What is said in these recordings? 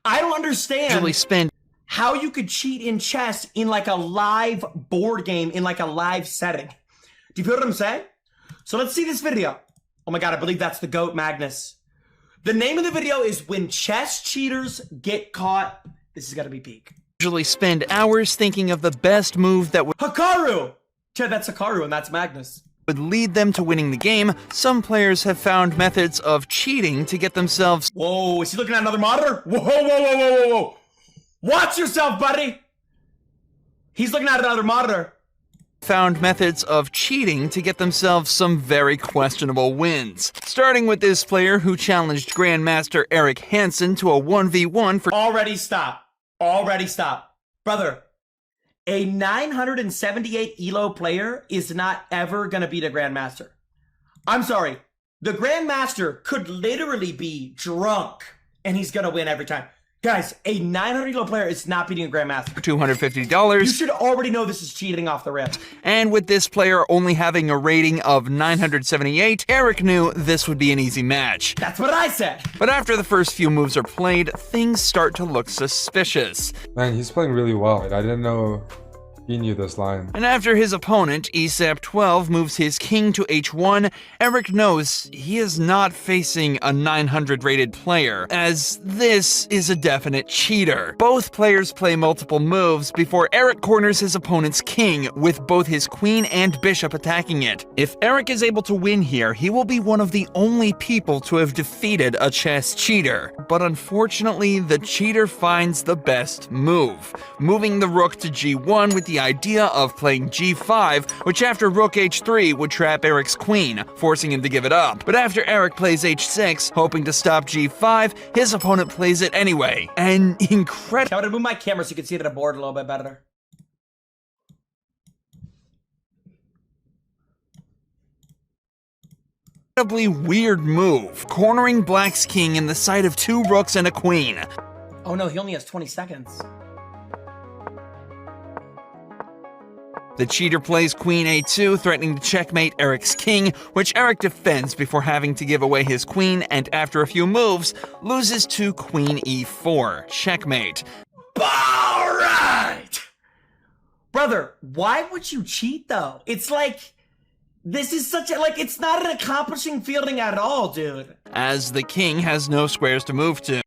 I don't understand how you could cheat in chess in like a live board game, in like a live setting. Do you feel what I'm saying? So let's see this video. Oh my God, I believe that's the GOAT, Magnus. The name of the video is When Chess Cheaters Get Caught. This is gotta be peak. Usually spend hours thinking of the best move that would Hikaru! Yeah, that's Hikaru and that's Magnus. Would lead them to winning the game. Some players have found methods of cheating to get themselves. Whoa, is he looking at another monitor? Whoa, whoa, whoa, whoa, whoa, whoa. Watch yourself, buddy. He's looking at another monitor. Found methods of cheating to get themselves some very questionable wins. Starting with this player who challenged Grandmaster Eric Hansen to a 1v1 for. Already stop. Already stop. Brother. A 978 ELO player is not ever going to beat a Grandmaster. I'm sorry. The Grandmaster could literally be drunk, and he's going to win every time. Guys, a 900 ELO player is not beating a Grandmaster. $250. You should already know this is cheating off the rip. And with this player only having a rating of 978, Eric knew this would be an easy match. That's what I said. But after the first few moves are played, things start to look suspicious. Man, he's playing really well. I didn't know he knew this line. And after his opponent, ESAP-12, moves his king to h1, Eric knows he is not facing a 900 rated player, as this is a definite cheater. Both players play multiple moves before Eric corners his opponent's king, with both his queen and bishop attacking it. If Eric is able to win here, he will be one of the only people to have defeated a chess cheater. But unfortunately, the cheater finds the best move, moving the rook to g1 with the idea of playing g5, which after rook h3 would trap Eric's queen, forcing him to give it up. But after Eric plays h6, hoping to stop g5, his opponent plays it anyway. An incredible. I'm gonna move my camera so you can see the board a little bit better. Incredibly weird move, cornering Black's king in the sight of 2 rooks and a queen. Oh no, he only has 20 seconds. The cheater plays queen a2, threatening to checkmate Eric's king, which Eric defends before having to give away his queen, and after a few moves, loses to queen e4, checkmate. Alright! Brother, why would you cheat though? It's like, this is such a, like, it's not an accomplishing fielding at all, dude. As the king has no squares to move to.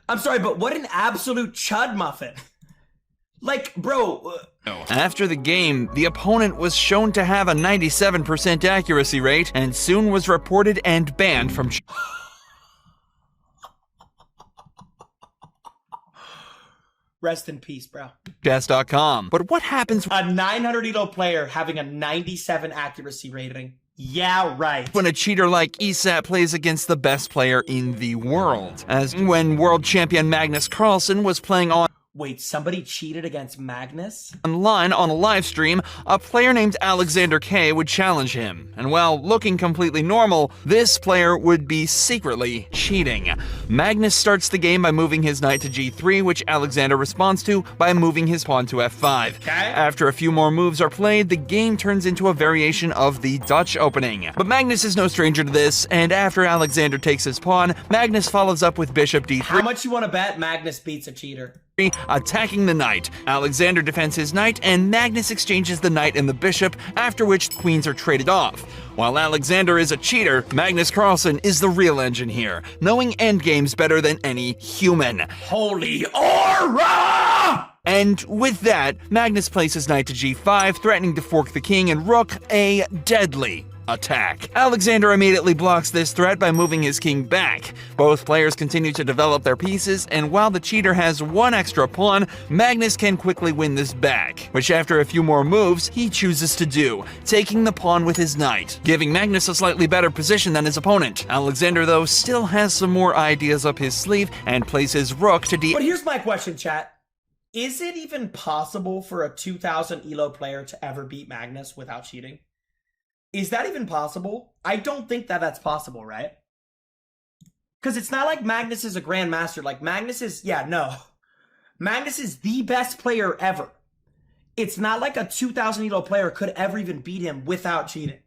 I'm sorry, but what an absolute chud muffin. Like, bro. After the game, the opponent was shown to have a 97% accuracy rate and soon was reported and banned from Rest in peace, bro. chess.com. But what happens a 900 ELO player having a 97 accuracy rating? Yeah, right. When a cheater like ESAP plays against the best player in the world? As when world champion Magnus Carlsen was playing on Wait, somebody cheated against Magnus? Online on a live stream, a player named Alexander K would challenge him, and while looking completely normal, this player would be secretly cheating. Magnus starts the game by moving his knight to g3, which Alexander responds to by moving his pawn to f5. Okay. After a few more moves are played, the game turns into a variation of the Dutch opening. But Magnus is no stranger to this, and after Alexander takes his pawn, Magnus follows up with bishop d3. How much you want to bet Magnus beats a cheater? Attacking the knight. Alexander defends his knight, and Magnus exchanges the knight and the bishop, after which queens are traded off. While Alexander is a cheater, Magnus Carlsen is the real engine here, knowing endgames better than any human. Holy aura! And with that, Magnus places knight to g5, threatening to fork the king and rook, a deadly attack. Alexander immediately blocks this threat by moving his king back. Both players continue to develop their pieces, and while the cheater has one extra pawn, Magnus can quickly win this back, which after a few more moves, he chooses to do, taking the pawn with his knight, giving Magnus a slightly better position than his opponent. Alexander, though, still has some more ideas up his sleeve and places rook to d. But here's my question, chat. Is it even possible for a 2000 ELO player to ever beat Magnus without cheating? Is that even possible? I don't think that that's possible, right? Because it's not like Magnus is a grandmaster. Like, Magnus is, yeah, no. Magnus is the best player ever. It's not like a 2000 ELO player could ever even beat him without cheating.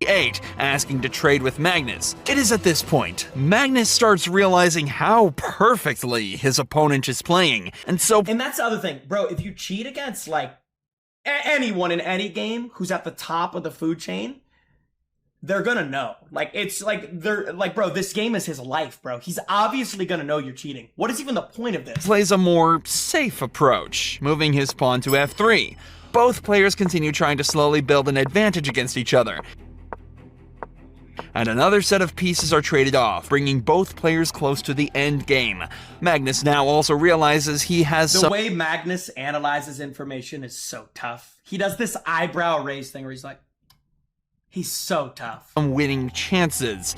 8, asking to trade with Magnus. It is at this point, Magnus starts realizing how perfectly his opponent is playing, and that's the other thing, bro, if you cheat against, like, anyone in any game who's at the top of the food chain, they're gonna know. Like, it's like, they're like, bro, this game is his life, bro. He's obviously gonna know you're cheating. What is even the point of this? Plays a more safe approach, moving his pawn to f3. Both players continue trying to slowly build an advantage against each other. And another set of pieces are traded off, bringing both players close to the end game. Magnus now also realizes he has the way Magnus analyzes information is so tough. He does this eyebrow raise thing where he's like, he's so tough. Winning chances.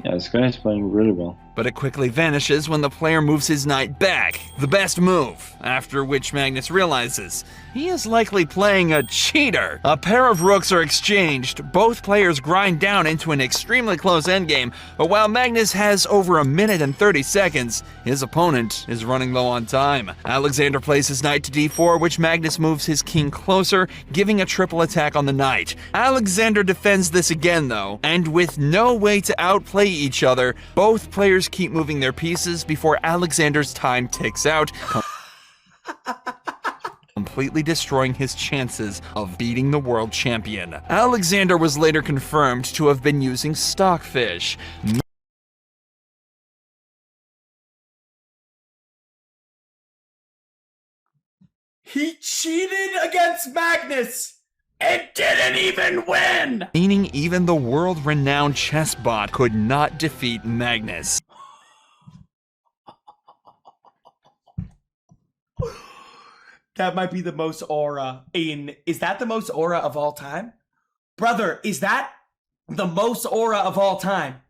Yeah, this guy is playing really well. But it quickly vanishes when the player moves his knight back, the best move, after which Magnus realizes he is likely playing a cheater. A pair of rooks are exchanged, both players grind down into an extremely close endgame, but while Magnus has over a minute and 30 seconds, his opponent is running low on time. Alexander plays his knight to d4, which Magnus moves his king closer, giving a triple attack on the knight. Alexander defends this again though, and with no way to outplay each other, both players keep moving their pieces before Alexander's time ticks out, completely destroying his chances of beating the world champion. Alexander was later confirmed to have been using stockfish. He cheated against Magnus! It didn't even win! Meaning even the world-renowned chess bot could not defeat Magnus. That might be the most aura is that the most aura of all time? Brother, is that the most aura of all time?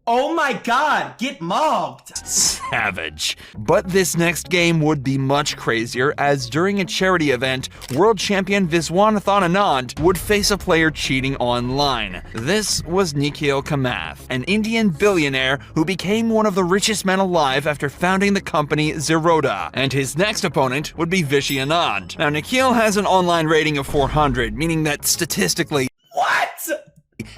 Oh my god, get mobbed! Savage. But this next game would be much crazier, as during a charity event, world champion Viswanathan Anand would face a player cheating online. This was Nikhil Kamath, an Indian billionaire who became one of the richest men alive after founding the company Zerodha, and his next opponent would be Vishy Anand. Now, Nikhil has an online rating of 400, meaning that statistically,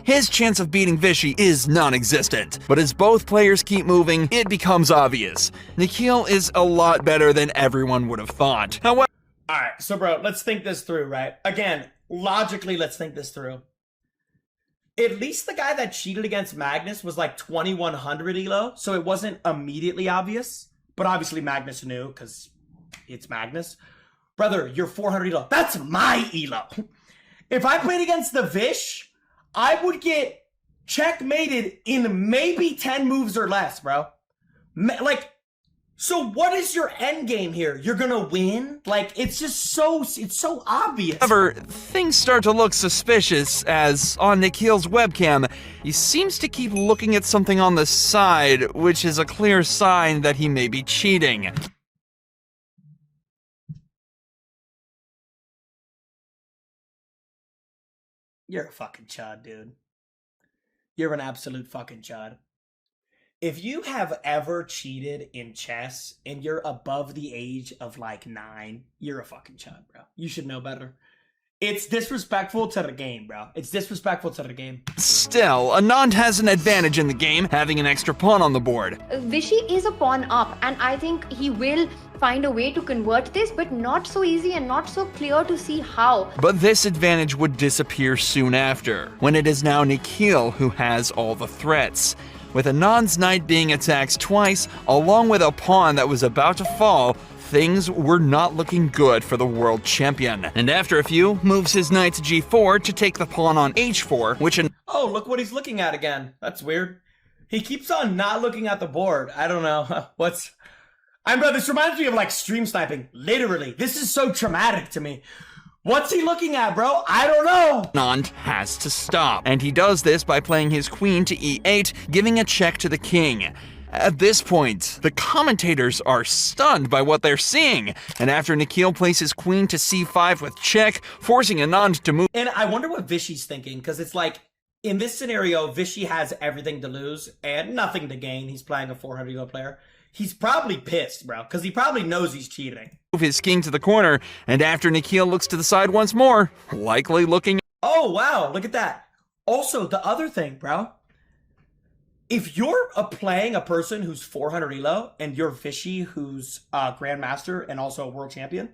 his chance of beating Vishy is non-existent, but as both players keep moving, it becomes obvious. Nikhil is a lot better than everyone would have thought. However, alright, so bro, let's think this through, right? Again, logically, let's think this through. At least the guy that cheated against Magnus was like 2100 elo, so it wasn't immediately obvious, but obviously Magnus knew, because it's Magnus. Brother, you're 400 elo. That's my elo! If I played against the Vish, I would get checkmated in maybe 10 moves or less, bro. Like, so what is your end game here? You're gonna win? Like, it's just it's so obvious. However, things start to look suspicious as, on Nikhil's webcam, he seems to keep looking at something on the side, which is a clear sign that he may be cheating. You're a fucking chud, dude. You're an absolute fucking chud. If you have ever cheated in chess and you're above the age of like 9, you're a fucking chud, bro. You should know better. It's disrespectful to the game, bro. It's disrespectful to the game. Still, Anand has an advantage in the game, having an extra pawn on the board. Vishy is a pawn up, and I think he will find a way to convert this, but not so easy and not so clear to see how. But this advantage would disappear soon after, when it is now Nikhil who has all the threats. With Anand's knight being attacked twice, along with a pawn that was about to fall, things were not looking good for the world champion. And after a few, moves his knight to g4 to take the pawn on h4, which oh, look what he's looking at again. That's weird. He keeps on not looking at the board. I don't know. Bro, this reminds me of like stream sniping. Literally. This is so traumatic to me. What's he looking at, bro? I don't know. Anand has to stop. And he does this by playing his queen to e8, giving a check to the king. At this point, the commentators are stunned by what they're seeing, and after Nikhil places queen to c5 with check, forcing Anand to move. And I wonder what Vishy's thinking, because it's like, in this scenario, Vishy has everything to lose and nothing to gain. He's playing a 400 elo player. He's probably pissed, bro, because he probably knows he's cheating. Move his king to the corner, and after Nikhil looks to the side once more, likely looking. Oh, wow, look at that. Also, the other thing, bro. If you're playing a person who's 400 elo and you're Vishy, who's a grandmaster and also a world champion,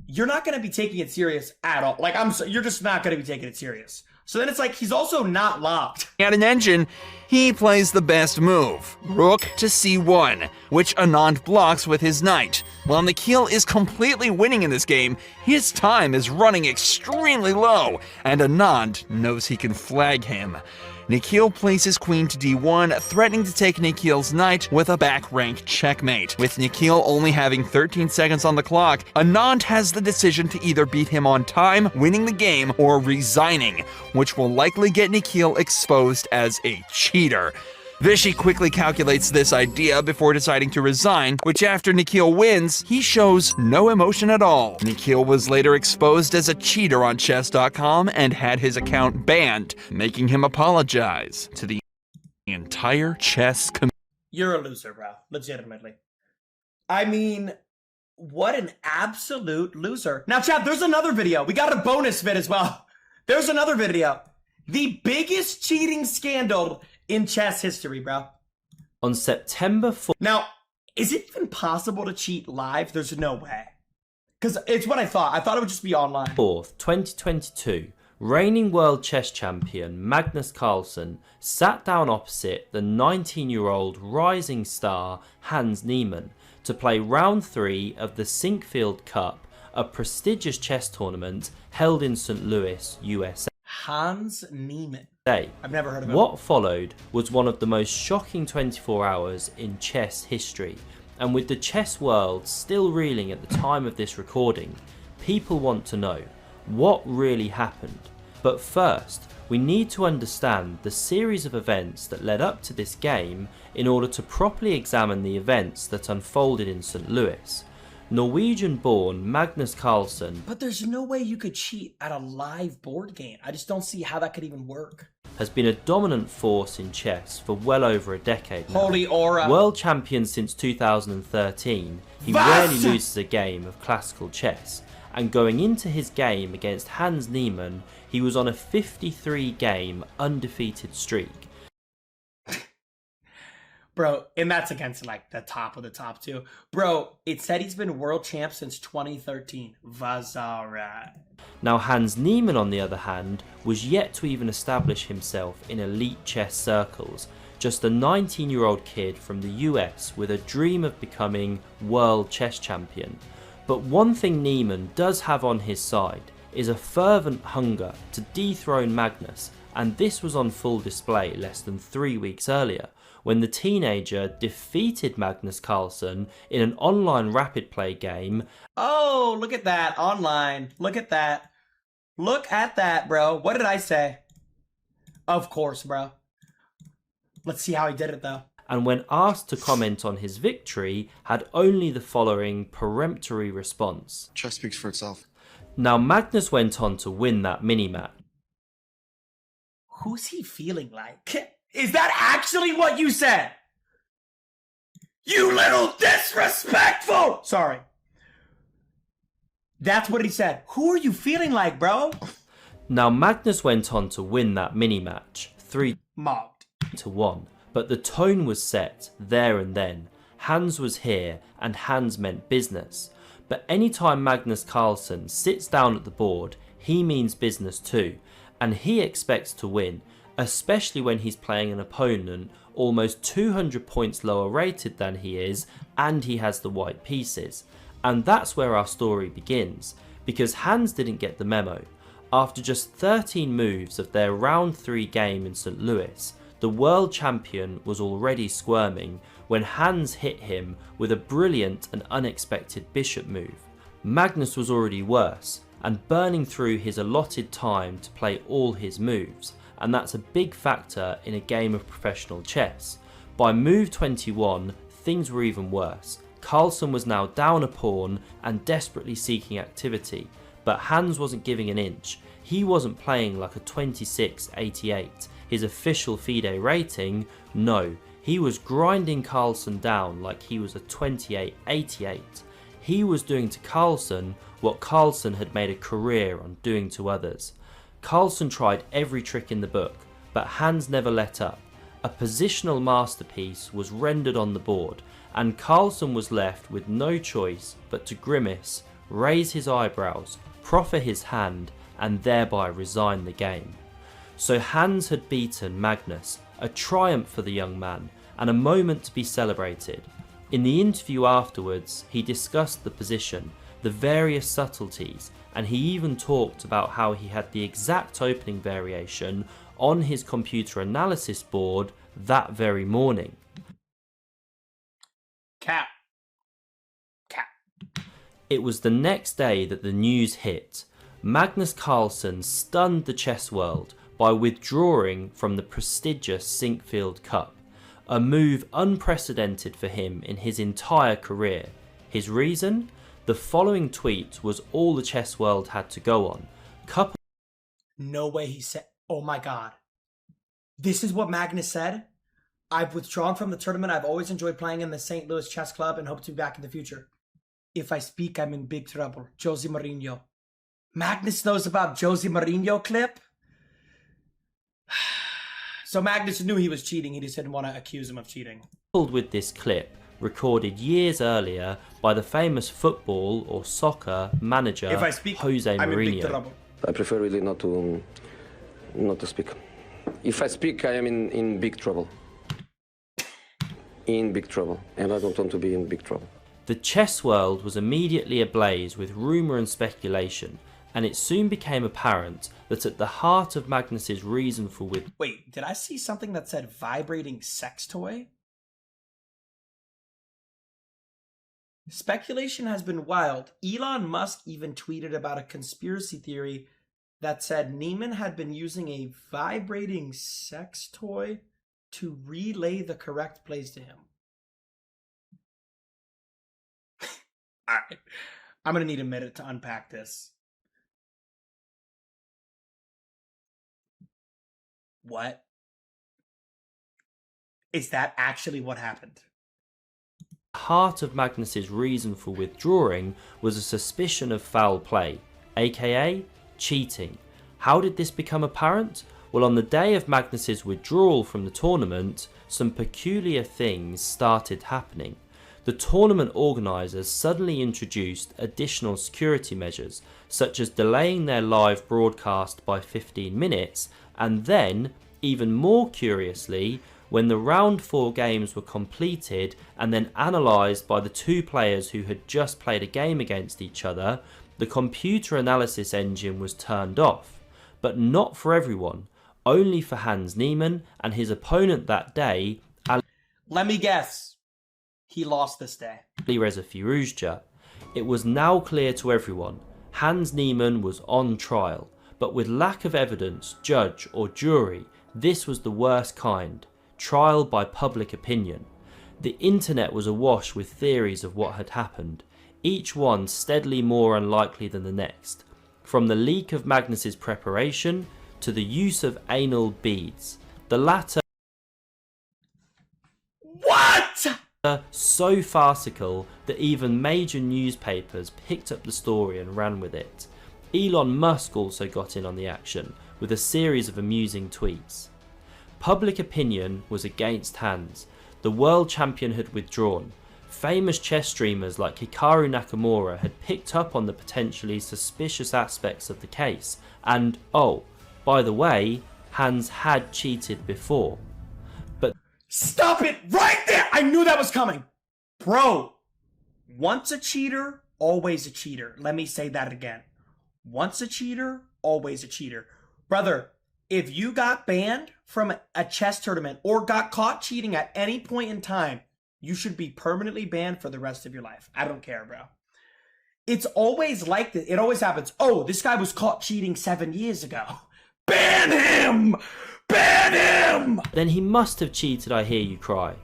you're not going to be taking it serious at all. Like, you're just not going to be taking it serious. So then it's like he's also not locked. At an engine, he plays the best move, rook to c1, which Anand blocks with his knight. While Nikhil is completely winning in this game, his time is running extremely low, and Anand knows he can flag him. Nikhil plays his queen to d1, threatening to take Nikhil's knight with a back rank checkmate. With Nikhil only having 13 seconds on the clock, Anand has the decision to either beat him on time, winning the game, or resigning, which will likely get Nikhil exposed as a cheater. Vishy quickly calculates this idea before deciding to resign, which after Nikhil wins, he shows no emotion at all. Nikhil was later exposed as a cheater on chess.com and had his account banned, making him apologize to the entire chess community. You're a loser, bro. Legitimately. I mean, what an absolute loser. Now, chat, there's another video. We got a bonus vid as well. There's another video. The biggest cheating scandal in chess history, bro. On September 4th. Now, is it even possible to cheat live? There's no way. Because it's what I thought. I thought it would just be online. 4th, 2022, reigning world chess champion Magnus Carlsen sat down opposite the 19-year-old rising star Hans Niemann to play round 3 of the Sinkfield Cup, a prestigious chess tournament held in St. Louis, USA. Hans Niemann. I've never heard of him. What followed was one of the most shocking 24 hours in chess history, and with the chess world still reeling at the time of this recording, people want to know what really happened. But first, we need to understand the series of events that led up to this game in order to properly examine the events that unfolded in St. Louis. Norwegian-born Magnus Carlsen, but there's no way you could cheat at a live board game. I just don't see how that could even work. Has been a dominant force in chess for well over a decade now. Holy aura. World champion since 2013, he rarely loses a game of classical chess. And going into his game against Hans Niemann, he was on a 53-game undefeated streak. Bro, and that's against like the top of the top too. Bro, it said he's been world champ since 2013. Vazara. Now Hans Niemann, on the other hand, was yet to even establish himself in elite chess circles. Just a 19-year-old kid from the US with a dream of becoming world chess champion. But one thing Niemann does have on his side is a fervent hunger to dethrone Magnus, and this was on full display less than 3 weeks earlier, when the teenager defeated Magnus Carlsen in an online rapid play game. Oh, look at that, online. Look at that. Look at that, bro. What did I say? Of course, bro. Let's see how he did it, though. And when asked to comment on his victory, had only the following peremptory response. Chess speaks for itself. Now Magnus went on to win that mini-match. Who's he feeling like? Is that actually what you said? You little disrespectful! Sorry. That's what he said. Who are you feeling like, bro? Now Magnus went on to win that mini-match, 3-1. But the tone was set there and then. Hans was here, and Hans meant business. But anytime Magnus Carlsen sits down at the board, he means business too. And he expects to win, especially when he's playing an opponent almost 200 points lower rated than he is, and he has the white pieces. And that's where our story begins, because Hans didn't get the memo. After just 13 moves of their round 3 game in St. Louis, the world champion was already squirming when Hans hit him with a brilliant and unexpected bishop move. Magnus was already worse, and burning through his allotted time to play all his moves, and that's a big factor in a game of professional chess. By move 21, things were even worse. Carlsen was now down a pawn and desperately seeking activity, but Hans wasn't giving an inch. He wasn't playing like a 26-88, his official FIDE rating. No, he was grinding Carlsen down like he was a 28-88. He was doing to Carlsen what Carlsen had made a career on doing to others. Carlsen tried every trick in the book, but Hans never let up. A positional masterpiece was rendered on the board, and Carlsen was left with no choice but to grimace, raise his eyebrows, proffer his hand, and thereby resign the game. So Hans had beaten Magnus, a triumph for the young man, and a moment to be celebrated. In the interview afterwards, he discussed the position, the various subtleties, and he even talked about how he had the exact opening variation on his computer analysis board that very morning. Cap. It was the next day that the news hit. Magnus Carlsen stunned the chess world by withdrawing from the prestigious Sinquefield Cup, a move unprecedented for him in his entire career. His reason? The following tweet was all the chess world had to go on. No way he said, oh my god. This is what Magnus said? I've withdrawn from the tournament. I've always enjoyed playing in the St. Louis Chess Club and hope to be back in the future. If I speak, I'm in big trouble. Jose Mourinho. Magnus knows about Jose Mourinho clip? So Magnus knew he was cheating. He just didn't want to accuse him of cheating. Coupled with this clip, recorded years earlier by the famous football or soccer manager Jose Mourinho. I prefer really not to speak. If I speak, I am in big trouble. In big trouble, and I don't want to be in big trouble. The chess world was immediately ablaze with rumour and speculation, and it soon became apparent that at the heart of Magnus's reason for Wait, did I see something that said vibrating sex toy? Speculation has been wild. Elon Musk even tweeted about a conspiracy theory that said Niemann had been using a vibrating sex toy to relay the correct plays to him. Alright, I'm gonna need a minute to unpack this. What? Is that actually what happened? The heart of Magnus's reason for withdrawing was a suspicion of foul play, aka cheating. How did this become apparent? Well, on the day of Magnus's withdrawal from the tournament, some peculiar things started happening. The tournament organisers suddenly introduced additional security measures, such as delaying their live broadcast by 15 minutes, and then, even more curiously, when the round 4 games were completed and then analysed by the 2 players who had just played a game against each other, the computer analysis engine was turned off. But not for everyone, only for Hans Niemann and his opponent that day, Let me guess. He lost this day. Reza Firouzja. It was now clear to everyone, Hans Niemann was on trial, but with lack of evidence, judge or jury, this was the worst kind, trial by public opinion. The internet was awash with theories of what had happened, each one steadily more unlikely than the next, from the leak of Magnus's preparation to the use of anal beads, the latter so farcical that even major newspapers picked up the story and ran with it. Elon Musk also got in on the action with a series of amusing tweets. Public opinion was against Hans. The world champion had withdrawn. Famous chess streamers like Hikaru Nakamura had picked up on the potentially suspicious aspects of the case, and oh, by the way, Hans had cheated before. But stop it right there! I knew that was coming! Bro, once a cheater, always a cheater. Let me say that again. Once a cheater, always a cheater. Brother, if you got banned from a chess tournament or got caught cheating at any point in time, you should be permanently banned for the rest of your life. I don't care, bro. It's always like this. It always happens. Oh, this guy was caught cheating 7 years ago. Ban him! Ban him! Then he must have cheated, I hear you cry.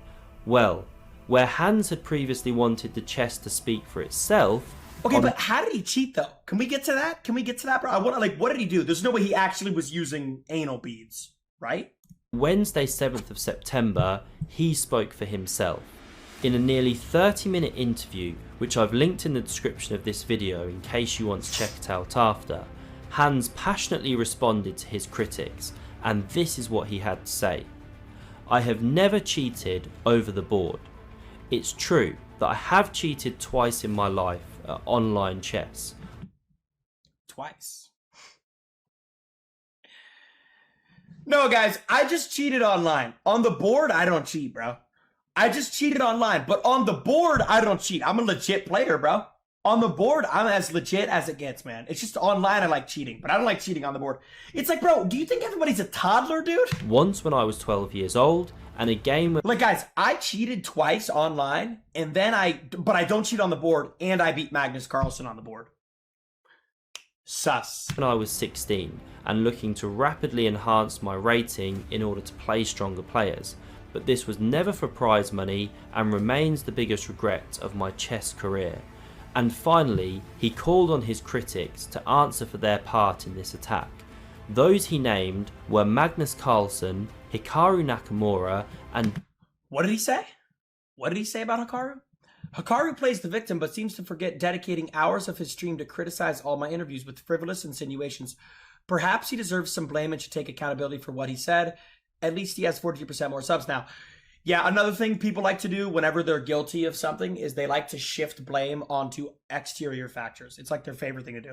Well, where Hans had previously wanted the chess to speak for itself... Okay, but how did he cheat, though? Can we get to that? Can we get to that, bro? I want, like, what did he do? There's no way he actually was using anal beads, right? Wednesday, 7th of September, he spoke for himself. In a nearly 30-minute interview, which I've linked in the description of this video in case you want to check it out after, Hans passionately responded to his critics, and this is what he had to say. I have never cheated over the board. It's true that I have cheated twice in my life at online chess. Twice. No, guys, I just cheated online. On the board, I don't cheat, bro. I just cheated online, but on the board, I don't cheat. I'm a legit player, bro. On the board, I'm as legit as it gets, man. It's just online I like cheating, but I don't like cheating on the board. It's like, bro, do you think everybody's a toddler, dude? Once when I was 12 years old, and a game... Like, guys, I cheated twice online, and then but I don't cheat on the board, and I beat Magnus Carlsen on the board. Sus. When I was 16, and looking to rapidly enhance my rating in order to play stronger players, but this was never for prize money and remains the biggest regret of my chess career. And finally, he called on his critics to answer for their part in this attack. Those he named were Magnus Carlsen, Hikaru Nakamura, and... What did he say? What did he say about Hikaru? Hikaru plays the victim but seems to forget dedicating hours of his stream to criticize all my interviews with frivolous insinuations. Perhaps he deserves some blame and should take accountability for what he said. At least he has 42% more subs now. Yeah, another thing people like to do whenever they're guilty of something is they like to shift blame onto exterior factors. It's like their favorite thing to do.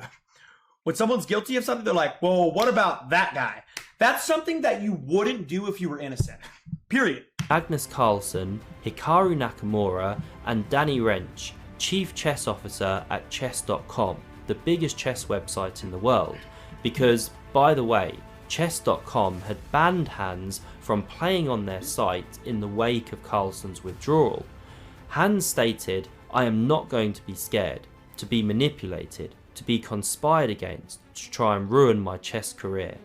When someone's guilty of something, they're like, well, what about that guy? That's something that you wouldn't do if you were innocent. Period. Magnus Carlsen, Hikaru Nakamura, and Danny Wrench, Chief Chess Officer at chess.com, the biggest chess website in the world. Because, by the way, chess.com had banned Hans from playing on their site in the wake of Carlsen's withdrawal. Hans stated, I am not going to be scared, to be manipulated, to be conspired against, to try and ruin my chess career.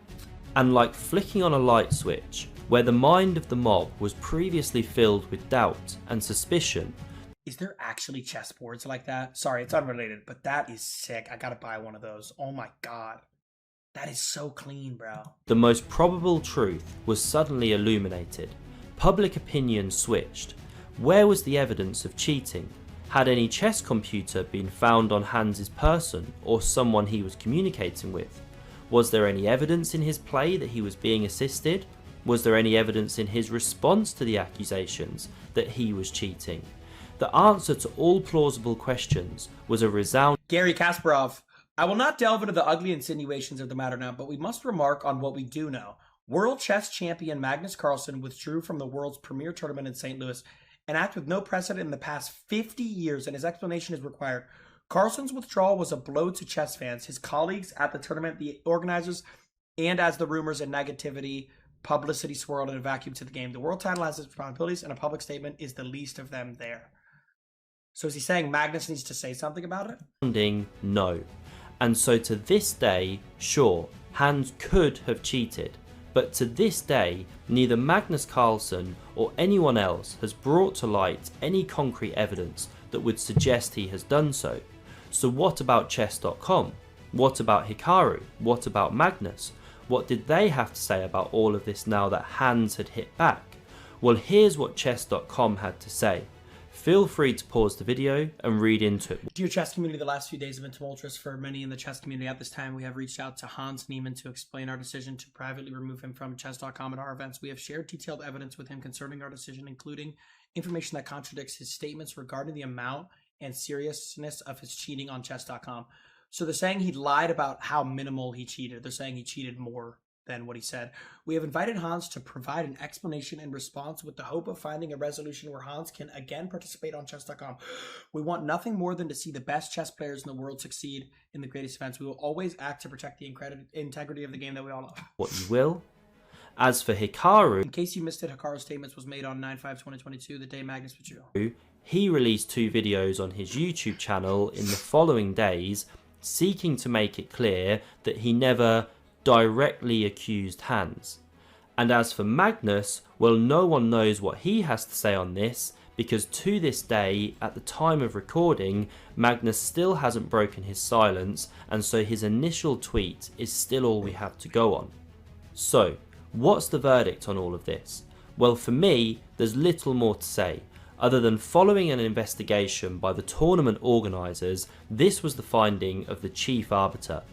And like flicking on a light switch, where the mind of the mob was previously filled with doubt and suspicion. Is there actually chessboards like that? Sorry, it's unrelated, but that is sick. I gotta buy one of those. Oh my god. That is so clean, bro. The most probable truth was suddenly illuminated. Public opinion switched. Where was the evidence of cheating? Had any chess computer been found on Hans's person or someone he was communicating with? Was there any evidence in his play that he was being assisted? Was there any evidence in his response to the accusations that he was cheating? The answer to all plausible questions was a resounding... Garry Kasparov. I will not delve into the ugly insinuations of the matter now, but we must remark on what we do know. World chess champion Magnus Carlsen withdrew from the world's premier tournament in St. Louis, an act with no precedent in the past 50 years, and his explanation is required. Carlsen's withdrawal was a blow to chess fans, his colleagues at the tournament, the organizers, and as the rumors and negativity, publicity swirled in a vacuum to the game. The world title has its responsibilities, and a public statement is the least of them there. So is he saying Magnus needs to say something about it? No. And so to this day, sure, Hans could have cheated, but to this day, neither Magnus Carlsen or anyone else has brought to light any concrete evidence that would suggest he has done so. So what about chess.com? What about Hikaru? What about Magnus? What did they have to say about all of this now that Hans had hit back? Well, here's what chess.com had to say. Feel free to pause the video and read into it. Dear chess community, the last few days have been tumultuous for many in the chess community. At this time, we have reached out to Hans Niemann to explain our decision to privately remove him from chess.com at our events. We have shared detailed evidence with him concerning our decision, including information that contradicts his statements regarding the amount and seriousness of his cheating on chess.com. So they're saying he lied about how minimal he cheated. They're saying he cheated more than what he said. We have invited Hans to provide an explanation in response with the hope of finding a resolution where Hans can again participate on chess.com. We want nothing more than to see the best chess players in the world succeed in the greatest events. We will always act to protect the integrity of the game that we all love. What you will. As for Hikaru, in case you missed it, Hikaru's statements was made on 9/5/2022, the day Magnus withdrew. He released 2 videos on his YouTube channel in the following days, seeking to make it clear that he never directly accused Hans. And as for Magnus, well, no one knows what he has to say on this, because to this day, at the time of recording, Magnus still hasn't broken his silence, and so his initial tweet is still all we have to go on. So, what's the verdict on all of this? Well, for me, there's little more to say. Other than following an investigation by the tournament organisers, this was the finding of the chief arbiter.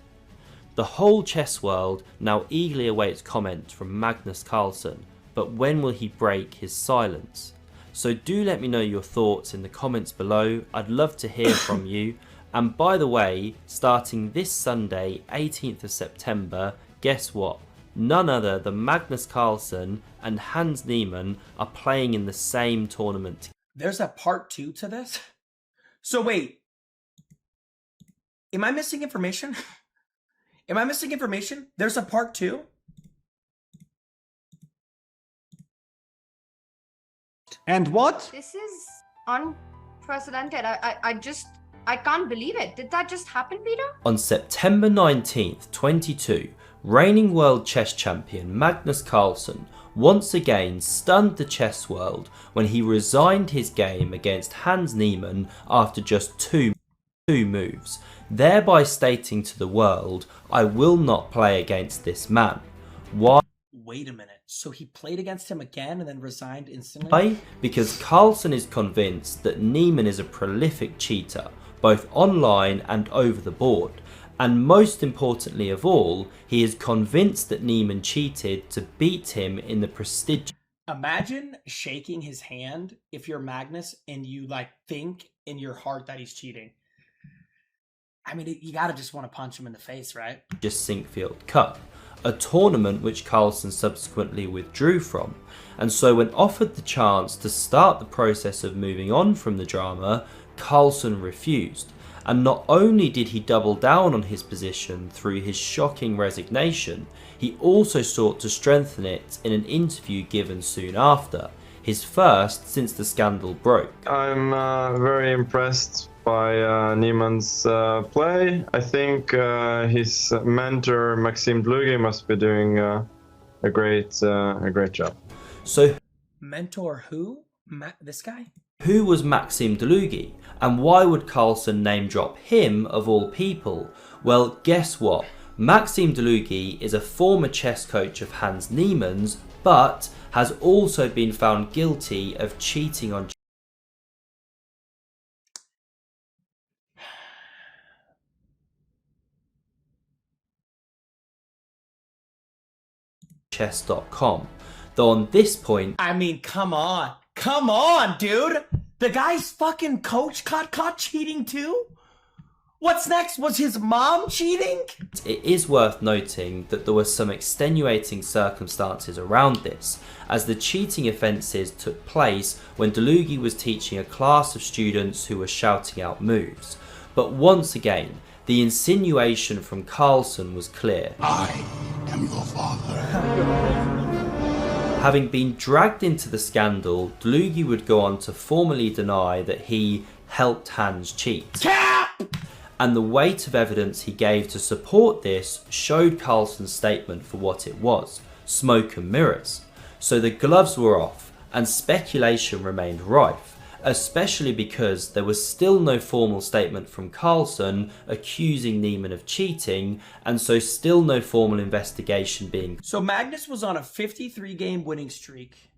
The whole chess world now eagerly awaits comment from Magnus Carlsen, but when will he break his silence? So do let me know your thoughts in the comments below. I'd love to hear from you. And by the way, starting this Sunday, 18th of September, guess what? None other than Magnus Carlsen and Hans Niemann are playing in the same tournament. There's a part 2 to this? So wait, am I missing information? Am I missing information? There's a part 2? And what? This is unprecedented. I can't believe it. Did that just happen, Peter? On September 19th, 22, reigning world chess champion Magnus Carlsen once again stunned the chess world when he resigned his game against Hans Niemann after just two moves, thereby stating to the world, "I will not play against this man." Why? Wait a minute. So he played against him again and then resigned instantly? Why? Because Carlsen is convinced that Niemann is a prolific cheater, both online and over the board. And most importantly of all, he is convinced that Niemann cheated to beat him in the prestigious... Imagine shaking his hand if you're Magnus and you think in your heart that he's cheating. I mean, you gotta just want to punch him in the face, right? Sinkfield Cup, a tournament which Carlsen subsequently withdrew from. And so when offered the chance to start the process of moving on from the drama, Carlsen refused. And not only did he double down on his position through his shocking resignation, he also sought to strengthen it in an interview given soon after, his first since the scandal broke. I'm very impressed by Niemann's play. I think his mentor Maxime Dlugy must be doing a great job. So, mentor who? This guy? Who was Maxime Dlugy, and why would Carlsen name drop him of all people? Well, guess what? Maxime Dlugy is a former chess coach of Hans Niemann's, but has also been found guilty of cheating on chess.com. Though on this point, I mean, come on, dude. The guy's fucking coach got caught cheating too? What's next? Was his mom cheating? it is worth noting that there were some extenuating circumstances around this, as the cheating offences took place when Dlugy was teaching a class of students who were shouting out moves. But once again, the insinuation from Carlsen was clear. I am your father. Having been dragged into the scandal, Dlugy would go on to formally deny that he helped Hans cheat. Cap! And the weight of evidence he gave to support this showed Carlsen's statement for what it was, smoke and mirrors. So the gloves were off, and speculation remained rife, especially because there was still no formal statement from Carlsen accusing Niemann of cheating, and so still no formal investigation being... So Magnus was on a 53-game winning streak,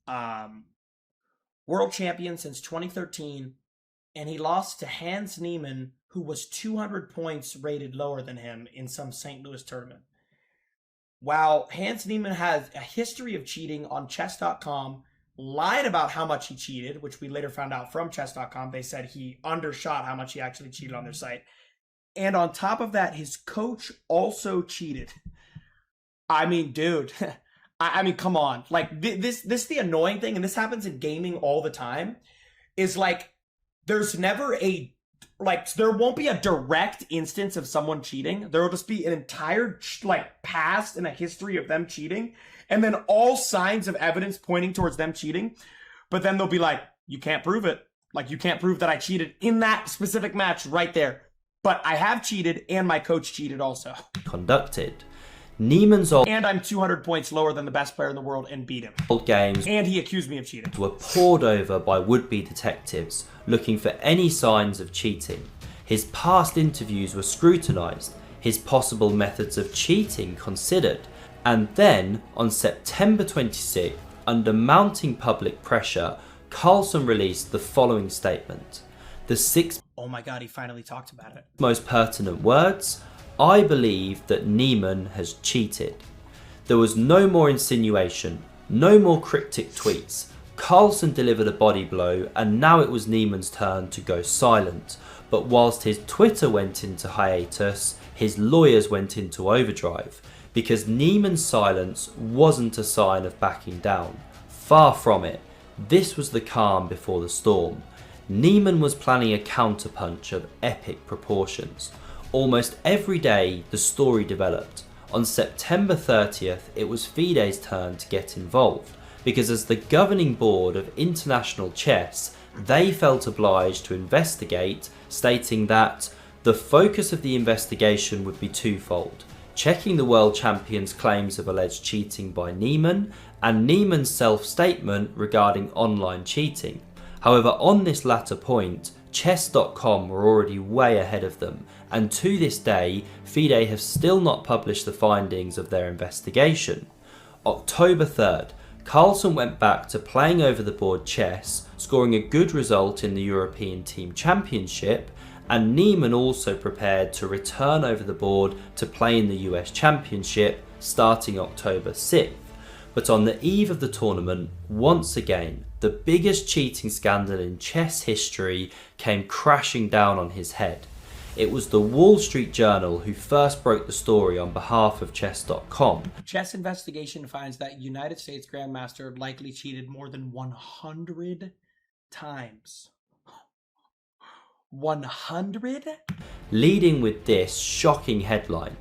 world champion since 2013, and he lost to Hans Niemann, who was 200 points rated lower than him in some St. Louis tournament. While Hans Niemann has a history of cheating on chess.com, lied about how much he cheated, which we later found out from chess.com. They said he undershot how much he actually cheated on their site. And on top of that, his coach also cheated. I mean, dude, I mean, come on. Like, this the annoying thing, and this happens in gaming all the time, is like, there's never a, like, there won't be a direct instance of someone cheating. There will just be an entire, like, past and a history of them cheating, and then all signs of evidence pointing towards them cheating. But then they'll be like, you can't prove it. Like, you can't prove that I cheated in that specific match right there. But I have cheated, and my coach cheated also. Conducted. Niemann's old... And I'm 200 points lower than the best player in the world and beat him. Old games... And he accused me of cheating. ...were poured over by would-be detectives looking for any signs of cheating. His past interviews were scrutinised, his possible methods of cheating considered, and then, on September 26th, under mounting public pressure, Carlsen released the following statement. The 6 oh my god, he finally talked about it. most pertinent words: I believe that Niemann has cheated. There was no more insinuation, no more cryptic tweets. Carlsen delivered a body blow and now it was Niemann's turn to go silent. But whilst his Twitter went into hiatus, his lawyers went into overdrive, because Niemann's silence wasn't a sign of backing down. Far from it. This was the calm before the storm. Niemann was planning a counterpunch of epic proportions. Almost every day the story developed. On September 30th, it was FIDE's turn to get involved, because as the governing board of international chess, they felt obliged to investigate, stating that the focus of the investigation would be twofold: checking the world champion's claims of alleged cheating by Niemann, and Niemann's self-statement regarding online cheating. However, on this latter point, chess.com were already way ahead of them, and to this day, FIDE have still not published the findings of their investigation. October 3rd, Carlsen went back to playing over the board chess, scoring a good result in the European Team Championship, and Niemann also prepared to return over the board to play in the US Championship starting October 6th. But on the eve of the tournament, once again, the biggest cheating scandal in chess history came crashing down on his head. It was the Wall Street Journal who first broke the story on behalf of chess.com. Chess investigation finds that United States Grandmaster likely cheated more than 100 times. 100? Leading with this shocking headline.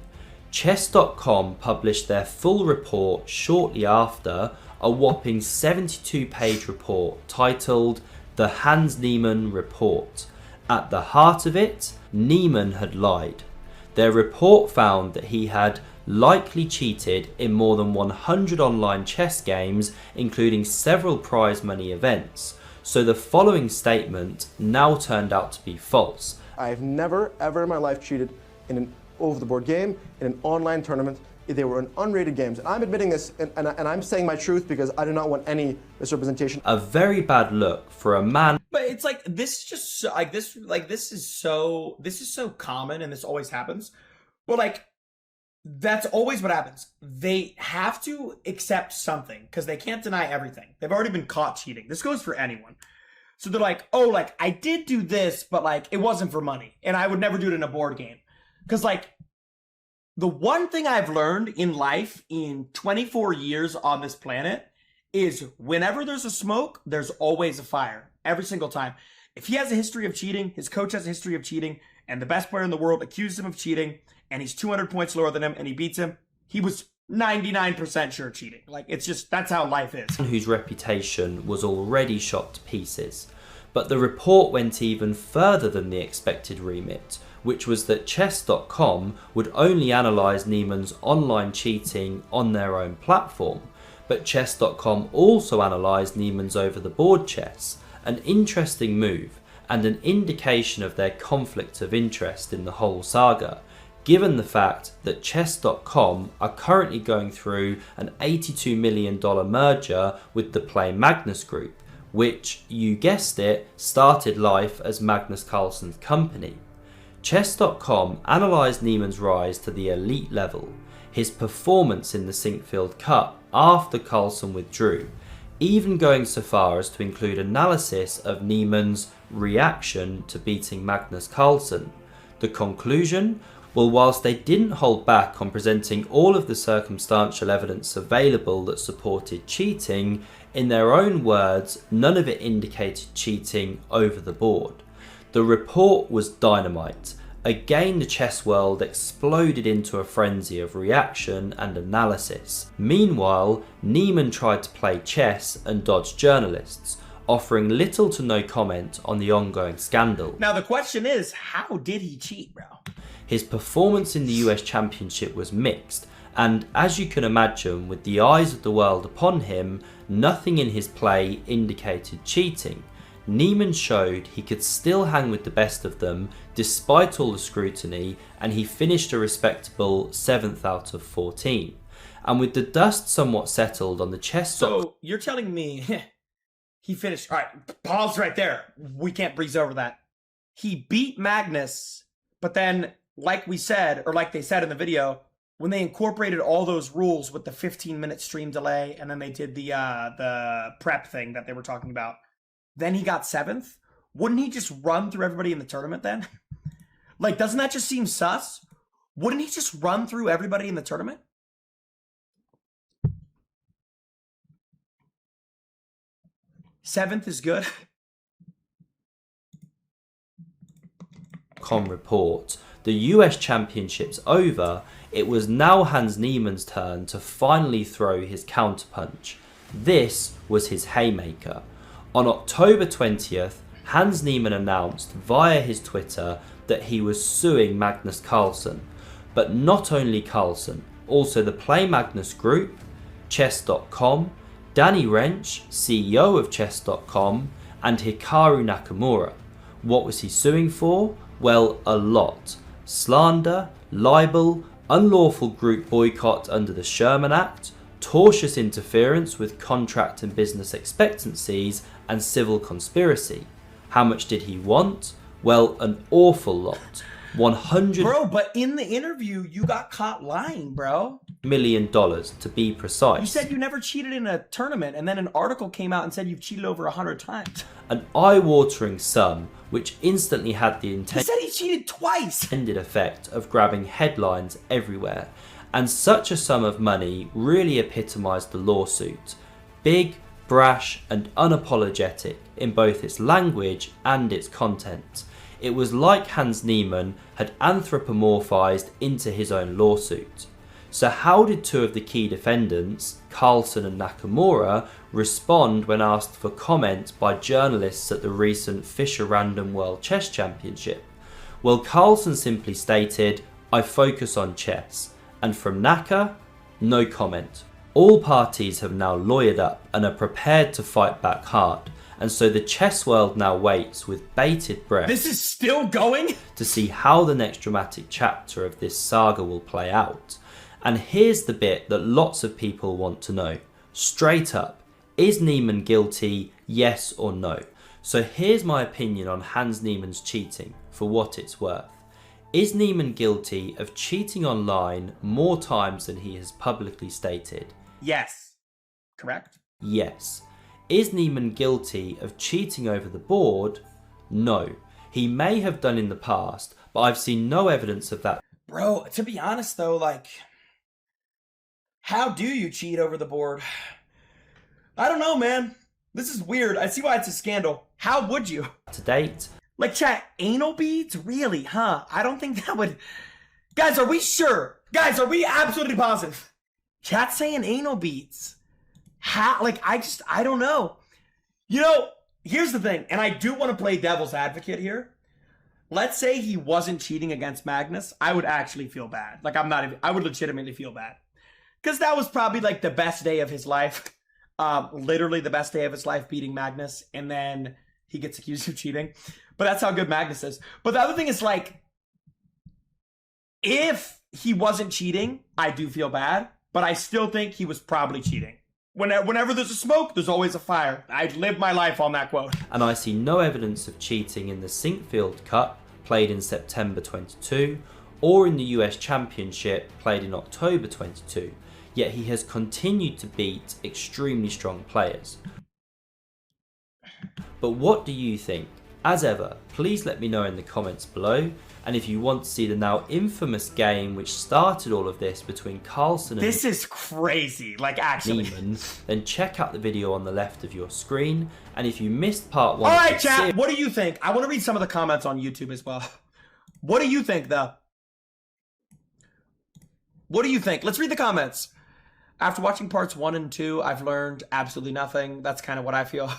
Chess.com published their full report shortly after, a whopping 72-page report titled The Hans Niemann Report. At the heart of it, Niemann had lied. Their report found that he had likely cheated in more than 100 online chess games, including several prize money events. So the following statement now turned out to be false. I've never, ever in my life cheated in an over-the-board game, in an online tournament. They were in unrated games. And I'm admitting this, and I'm saying my truth because I do not want any misrepresentation. A very bad look for a man. But it's like, this is just this is so common, and this always happens. But like, that's always what happens. They have to accept something because they can't deny everything. They've already been caught cheating. This goes for anyone. So they're like, oh, like, I did do this, but like, it wasn't for money, and I would never do it in a board game. Because like, the one thing I've learned in life in 24 years on this planet is whenever there's a smoke, there's always a fire. Every single time. If he has a history of cheating, his coach has a history of cheating, and the best player in the world accuses him of cheating, and he's 200 points lower than him, and he beats him, he was 99% sure cheating. Like, it's just, that's how life is. Whose reputation was already shot to pieces. But the report went even further than the expected remit, which was that chess.com would only analyse Niemann's online cheating on their own platform. But chess.com also analysed Niemann's over-the-board chess, an interesting move and an indication of their conflict of interest in the whole saga, given the fact that chess.com are currently going through an $82 million merger with the Play Magnus Group, which, you guessed it, started life as Magnus Carlsen's company. Chess.com analysed Niemann's rise to the elite level, his performance in the Sinkfield Cup after Carlsen withdrew, even going so far as to include analysis of Niemann's reaction to beating Magnus Carlsen. The conclusion? Well, whilst they didn't hold back on presenting all of the circumstantial evidence available that supported cheating, in their own words, none of it indicated cheating over the board. The report was dynamite. Again, the chess world exploded into a frenzy of reaction and analysis. Meanwhile, Niemann tried to play chess and dodge journalists, offering little to no comment on the ongoing scandal. Now the question is, how did he cheat, bro? His performance in the US Championship was mixed, and as you can imagine, with the eyes of the world upon him, nothing in his play indicated cheating. Niemann showed he could still hang with the best of them despite all the scrutiny, and he finished a respectable 7th out of 14. And with the dust somewhat settled on the chess... So you're telling me he finished... Alright, pause right there. We can't breeze over that. He beat Magnus, but then like we said, or like they said in the video, when they incorporated all those rules with the 15-minute stream delay, and then they did the prep thing that they were talking about, then he got 7th. Wouldn't he just run through everybody in the tournament then? Like, doesn't that just seem sus? Wouldn't he just run through everybody in the tournament? Seventh is good. Report. The US Championship's over. It was now Hans Niemann's turn to finally throw his counterpunch. This was his haymaker. On October 20th, Hans Niemann announced via his Twitter that he was suing Magnus Carlsen. But not only Carlsen, also the Play Magnus Group, Chess.com, Danny Wrench, CEO of Chess.com, and Hikaru Nakamura. What was he suing for? Well, a lot. Slander, libel, unlawful group boycott under the Sherman Act, tortious interference with contract and business expectancies, and civil conspiracy. How much did he want? Well, an awful lot. 100 Bro, but in the interview, you got caught lying, bro. $1 million to be precise. You said you never cheated in a tournament, and then an article came out and said you've cheated over 100 times. An eye-watering sum, which instantly had the He said he cheated twice. intended effect of grabbing headlines everywhere. And such a sum of money really epitomised the lawsuit. Big, brash, and unapologetic in both its language and its content. It was like Hans Niemann had anthropomorphized into his own lawsuit. So how did two of the key defendants, Carlsen and Nakamura, respond when asked for comment by journalists at the recent Fischer Random World Chess Championship? Well, Carlsen simply stated, "I focus on chess," and from Naka, no comment. All parties have now lawyered up and are prepared to fight back hard. And so the chess world now waits with bated breath. This is still going? To see how the next dramatic chapter of this saga will play out. And here's the bit that lots of people want to know. Straight up, is Niemann guilty, yes or no? So here's my opinion on Hans Niemann's cheating, for what it's worth. Is Niemann guilty of cheating online more times than he has publicly stated? Yes. Correct? Yes. Is Niemann guilty of cheating over the board? No. He may have done in the past, but I've seen no evidence of that. Bro, to be honest though, like, how do you cheat over the board? I don't know, man. This is weird. I see why it's a scandal. How would you? To date. Like, chat, anal beads? Really, huh? I don't think that would... Guys, are we sure? Guys, are we absolutely positive? Chat's saying anal beads. How, like, I don't know. You know, here's the thing, and I do want to play devil's advocate here. Let's say he wasn't cheating against Magnus. I would actually feel bad. Like, I would legitimately feel bad. Because that was probably, like, the best day of his life. Literally the best day of his life, beating Magnus. And then he gets accused of cheating. But that's how good Magnus is. But the other thing is, like, if he wasn't cheating, I do feel bad. But I still think he was probably cheating. Whenever there's a smoke, there's always a fire. I'd live my life on that quote. And I see no evidence of cheating in the Sinkfield Cup, played in September 22, or in the US Championship, played in October 22. Yet he has continued to beat extremely strong players. But what do you think? As ever, please let me know in the comments below. And if you want to see the now infamous game which started all of this between Carlsen and this is crazy, like, actually. Niemann, then check out the video on the left of your screen. And if you missed part 1... Alright, chat, what do you think? I want to read some of the comments on YouTube as well. What do you think, though? What do you think? Let's read the comments. After watching parts 1 and 2, I've learned absolutely nothing. That's kind of what I feel.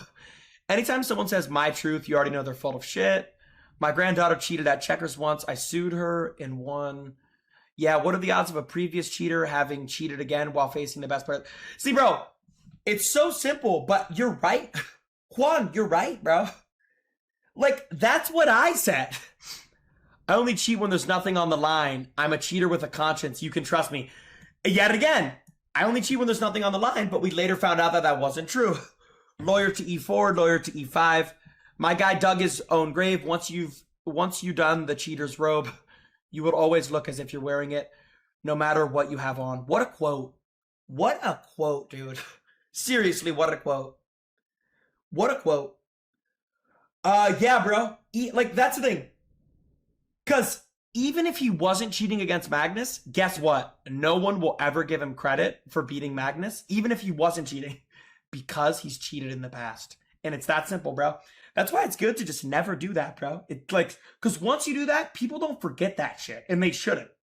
Anytime someone says my truth, you already know they're full of shit. My granddaughter cheated at checkers once. I sued her and won. Yeah, what are the odds of a previous cheater having cheated again while facing the best player? See, bro, it's so simple, but you're right. Juan, you're right, bro. Like, that's what I said. I only cheat when there's nothing on the line. I'm a cheater with a conscience. You can trust me. Yet again, I only cheat when there's nothing on the line, but we later found out that that wasn't true. Lawyer to E4, lawyer to E5. My guy dug his own grave. Once you done the cheater's robe, You will always look as if you're wearing it, no matter what you have on. What a quote. What a quote, dude. Seriously, what a quote. What a quote. Yeah, bro. Like, that's the thing. Because even if he wasn't cheating against Magnus, guess what? No one will ever give him credit for beating Magnus, even if he wasn't cheating, because he's cheated in the past. And it's that simple, bro. That's why it's good to just never do that, bro. It's like, because once you do that, people don't forget that shit, and they shouldn't.